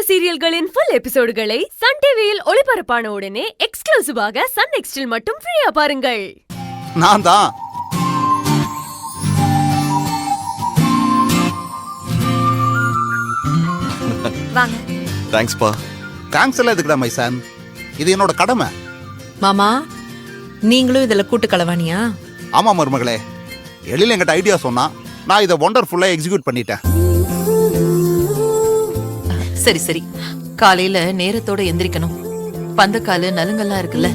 சீரியல்களின் full எபிசோடுகளை Sun டிவியில் ஒளிபரப்பான உடனே எக்ஸ்க்ளூசிவாக சன் நெக்ஸ்டில் மட்டும் ஃப்ரீயா பாருங்கள். நான் தான் வாங்க. தேங்க்ஸ் பா. தேங்க்ஸ் எல்லாம் எதுக்குடா மைசான், இது என்னோட கடமை. மாமா நீங்களும் இதுல கூட்டு கலவானியா? ஆமா மருமகளே, எழில என்கிட்ட ஐடியா சொன்னா நான் இதை ஒண்டர்ஃபுல்லா எக்ஸிக்யூட் பண்ணிட்டேன். சரி சரி, காலையில நேரத்தோட எந்திரிக்கணும். பந்தக்காலு நலுங்கெல்லாம் இருக்குல்ல,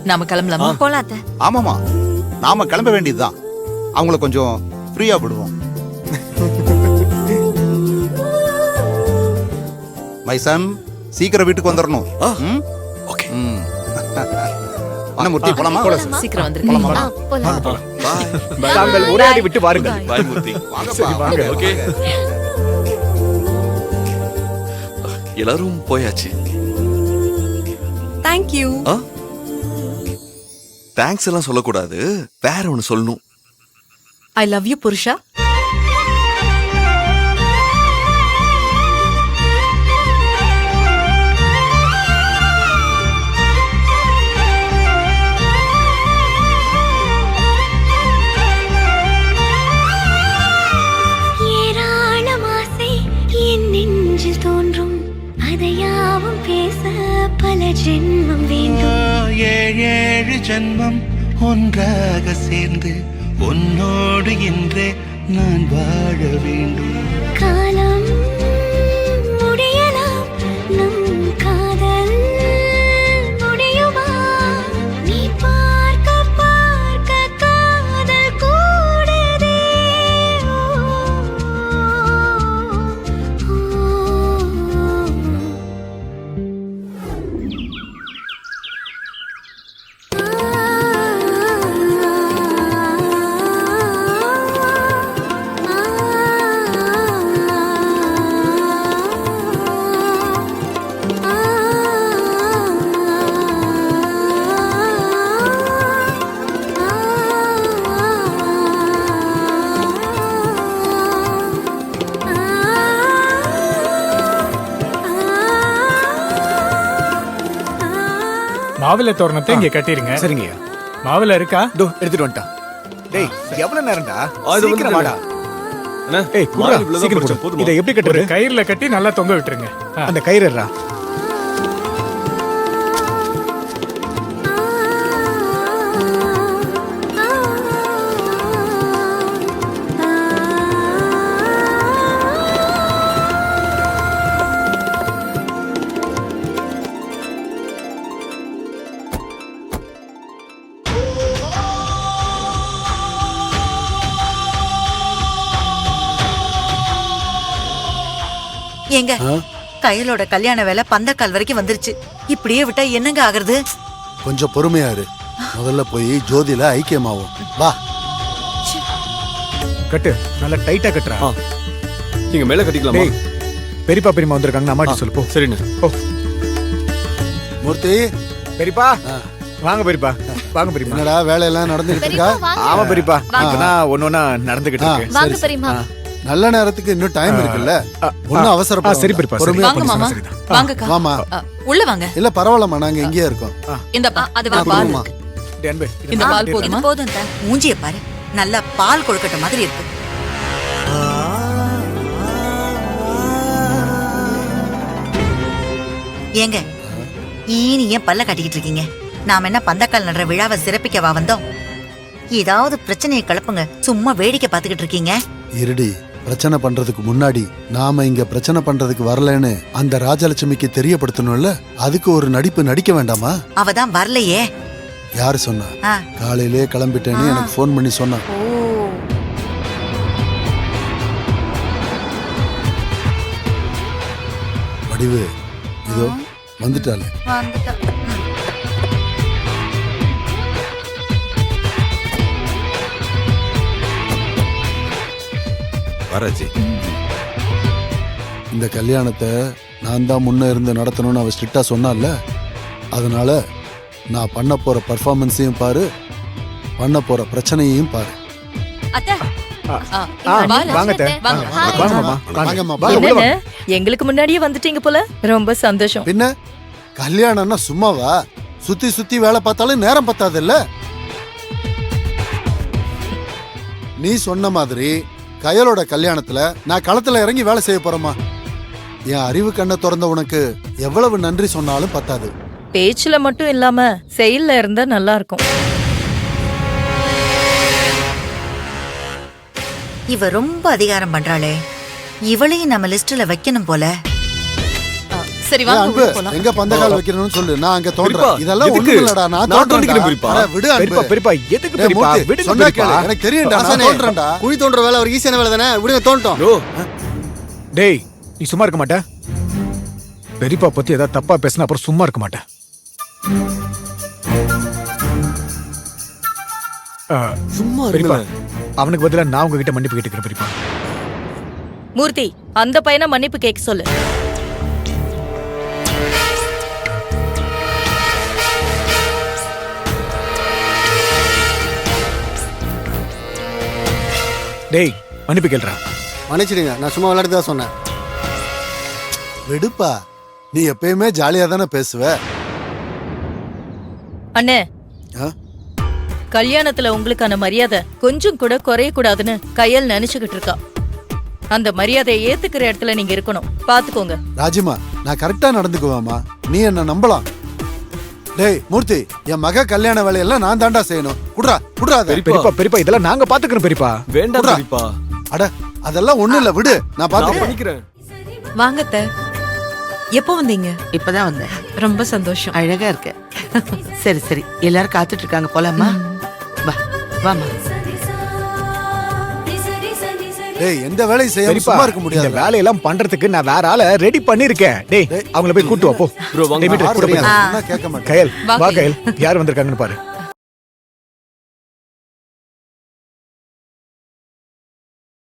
நாம கிளம்பலாமா? போலாத்த. ஆமாமா, நாம கிளம்ப வேண்டியதுதான். அவங்கள கொஞ்சம் ஃப்ரீயா விடுவோம். மைசான் சீக்கிரம் வீட்டுக்கு வந்துடணும். ஓகே. மூர்த்தி போலாமா? சீக்கிரம் வந்துருக்கோம். தாங்கள் ஒரே அடி விட்டு வாருங்கள். பாய் மூர்த்தி. சரி வாங்க. ஓகே. எல்லாரும் போயாச்சு. Thank you. தேங்க்ஸ் எல்லாம் சொல்லக்கூடாது, வேற ஒன்னு சொல்லணும். ஐ லவ் யூ புருஷா. ஜென்மம் வேண்டும், ஏழேழு ஜென்மம் ஒன்றாக சேர்ந்து உன்னோடு இன்றே நான் வாழ வேண்டும். காலம் முடியலாம், நம் காதல் முடியுமா? நீ பார்க்க பார்க்க காதல் கூடுதே. மாவிலை தோரணத்தை இங்க கட்டிருங்க. சரிங்கய்யா. மாவிலை இருக்கா? இதோ எடுத்துட்டு வந்துட்டான். டேய் எவ்வளவு நேரம்டா? சீக்கிரம் வாடா. ஏய் குறா, சீக்கிரம் போடு. இதை எப்படி கட்டுறது? கயிறுல கட்டி நல்லா தொங்க விட்டுருங்க. அந்த கயிறுடா. ஏங்க கையலோட கல்யாண வேலை பந்தக்கால் வரைக்கும் வந்துருச்சு. இப்படியே விட்டா என்னங்க ஆகுறது? கொஞ்சம் பொறுமையா இரு. முதல்ல போய் ஜோதியில ஐக்கியமாவும். வா கட்டு, நல்லா டைட்டா கட்டுறா. நீங்க மேல கட்டிக்கலாமா? பெரியப்பா பெரியமா வந்திருக்காங்க, அம்மாட்ட சொல்லு போ. சரிண்ணே. ஓ மூர்த்தி. பெரியப்பா வாங்க. பெரியப்பா வாங்க. பெரியப்பா என்னடா வேலையெல்லாம் நடந்துகிட்டு இருக்கா? ஆமா பெரியப்பா, ஒன்னொன்னா நடந்துகிட்டு இருக்கு. வாங்க பெரியம்மா. நல்ல நேரத்துக்கு இன்னும் டைம் இருக்குல்ல, ஒன்னும் அவசரம். சரி பெரியப்பா, வாங்க மாமா. வாங்கக்கா. மாமா உள்ள வாங்க. இல்ல பரவாயில்லம்மா, நாங்க இங்கேயே இருக்கோம். இந்த அது பால். இந்த பால் போதுமா? போதும் தான். மூஞ்சிய பாரு, நல்லா பால் கொழுக்கட்ட மாதிரி இருக்கு. ஏங்க ஈனி ஏன் பல்ல கட்டிக்கிட்டு இருக்கீங்க? நாம என்ன பந்தக்கால் நடுற விழாவை சிறப்பிக்கவா வந்தோம்? ஏதாவது பிரச்சனையை கிளப்புங்க, சும்மா வேடிக்கை பார்த்துக்கிட்டு இருக்கீங்க. இருடி, பிரச்சனை பண்றதுக்கு முன்னாடி நாம இங்க பிரச்சனை பண்றதுக்கு வரலன்னு அந்த ராஜலட்சுமிக்கு தெரியப்படுத்தணும்ல. அதுக்கு ஒரு நடிப்பு நடிக்க வேண்டாமா? அவதான் வரலையே. யாரு சொன்னா? காலையிலே கிளம்பிட்டேன்னு எனக்கு போன் பண்ணி சொன்னா. வடிவு இதோ வந்துட்டாலே. வராஜி, இந்த கல்யாணத்தை நான் தான் முன்ன இருந்து நடத்தணும்னு அவ ஸ்ட்ரிக்டா சொன்னால. அதனால நான் பண்ண போற பர்ஃபார்மன்ஸையும் பாரு, பண்ண போற பிரச்சனையையும் பாரு. வாங்க மாமா. வாங்கம்மா. எங்களுக்கு முன்னாடியே வந்துட்டீங்க போல, ரொம்ப சந்தோஷம். பின்ன கல்யாணம்னா சும்மாவா? சுத்தி சுத்தி வேலை பார்த்தாலும் நேரம் பத்தாது இல்ல? நீ சொன்ன மாதிரி கயலோட கல்யாணத்துல நான் களத்துல இறங்கி வேலை செய்ய போறேம்மா. என் அறிவு கண்ணை திறந்த உனக்கு எவ்வளவு நன்றி சொன்னாலும் பத்தாது. பேச்சுல மட்டும் இல்லாம செயல்ல இருந்தா நல்லா இருக்கும். இவ ரொம்ப அதிகாரம் பண்றாளே, இவளையும் நம்ம லிஸ்ட்ல வைக்கணும் போல. சரி ஏய், வாங்க அன்பு உள்ள போலாம். எங்க பந்தக்கால் வைக்கணும்னு சொல்லு, நான் அங்க தோன்றேன். பெரியப்பா, இதெல்லாம் எதுக்கு? ஒண்ணும் இல்லடா, நான் நான் தோண்டிக்கிறேன் தோன்றேன். பெரியப்பா. விடு அன்பு. பெரியப்பா எதுக்கு டேய், பெரியப்பா? மூர்த்தி, விடுங்க சொன்னா பெரியப்பா. கேளு, எனக்கு தெரியும்டா, நான் தோன்றேன்டா. குழி தோன்ற வேலை ஒரு ஈஸியான வேலை தானே, விடுங்க தோண்டட்டும். ப்ரோ, டேய் நீ சும்மா இருக்க மாட்ட? பெரியப்பா பத்தி ஏதாவது தப்பா பேசினா அப்புறம் சும்மா இருக்க மாட்டேன். சும்மா பெரியப்பா, இருங்களேன். அவனுக்கு பதிலா நான் உங்ககிட்ட மன்னிப்பு கேட்டுக்கிறேன் பெரியப்பா. மூர்த்தி, அந்த பையனை மன்னிப்பு கேட்க சொல்லு. டேய் மன்னிப்பு கேள்றா. மன்னிச்சிடுங்க, நான் சும்மா விளையாட்டு தான் சொன்னேன். விடுப்பா, நீ எப்பயுமே ஜாலியா தானே பேசுவ. அண்ணே, ஆ? கல்யாணத்துல உங்களுக்கான மரியாதை கொஞ்சம் கூட குறைய கூடாதுன்னு கையல் நினைச்சுக்கிட்டு இருக்கா. அந்த மரியாதையை ஏத்துக்கிற இடத்துல நீங்க இருக்கணும், பாத்துக்கோங்க. ராஜிமா, நான் கரெக்டா நடந்துக்குவேம்மா, நீ என்ன நம்பலாம். டேய் மூர்த்தி, என் மக கல்யாண வேலையெல்லாம் நான் தாண்டா செய்யணும். குடுறா குடுறா அதை. பெரியப்பா பெரியப்பா இதெல்லாம் நாங்க பாத்துக்கிறோம் பெரியப்பா. வேண்டாம் விட்றா. பெரியப்பா, அட அதெல்லாம் ஒண்ணு இல்ல, விடு, நான் நான் பாத்துக்கிறேன். பண்ணிக்கிறேன். வாங்கத்த. எப்போ வந்தீங்க? இப்பதான் வந்தேன். ரொம்ப சந்தோஷம். அழகா இருக்கு. சரி சரி, எல்லாரும் காத்துட்டு இருக்காங்க, போலாமா? வா வாமா. டேய், எந்த வேலையும் செய்யாம பெரியப்பா சும்மா இருக்க இந்த முடியாது. வேலையெல்லாம் பண்றதுக்கு நான் வேற ஆளை ரெடி பண்ணிருக்கேன். டேய் அவங்கள போய் கூட்டு வா போ. ப்ரோ, வாங்க. டேய், மீட்டர் கூட போய் சொன்னா கேட்க மாட்டேன். கயல் வா, வா கயல். கயல், யார் வந்திருக்காங்கன்னு பாரு.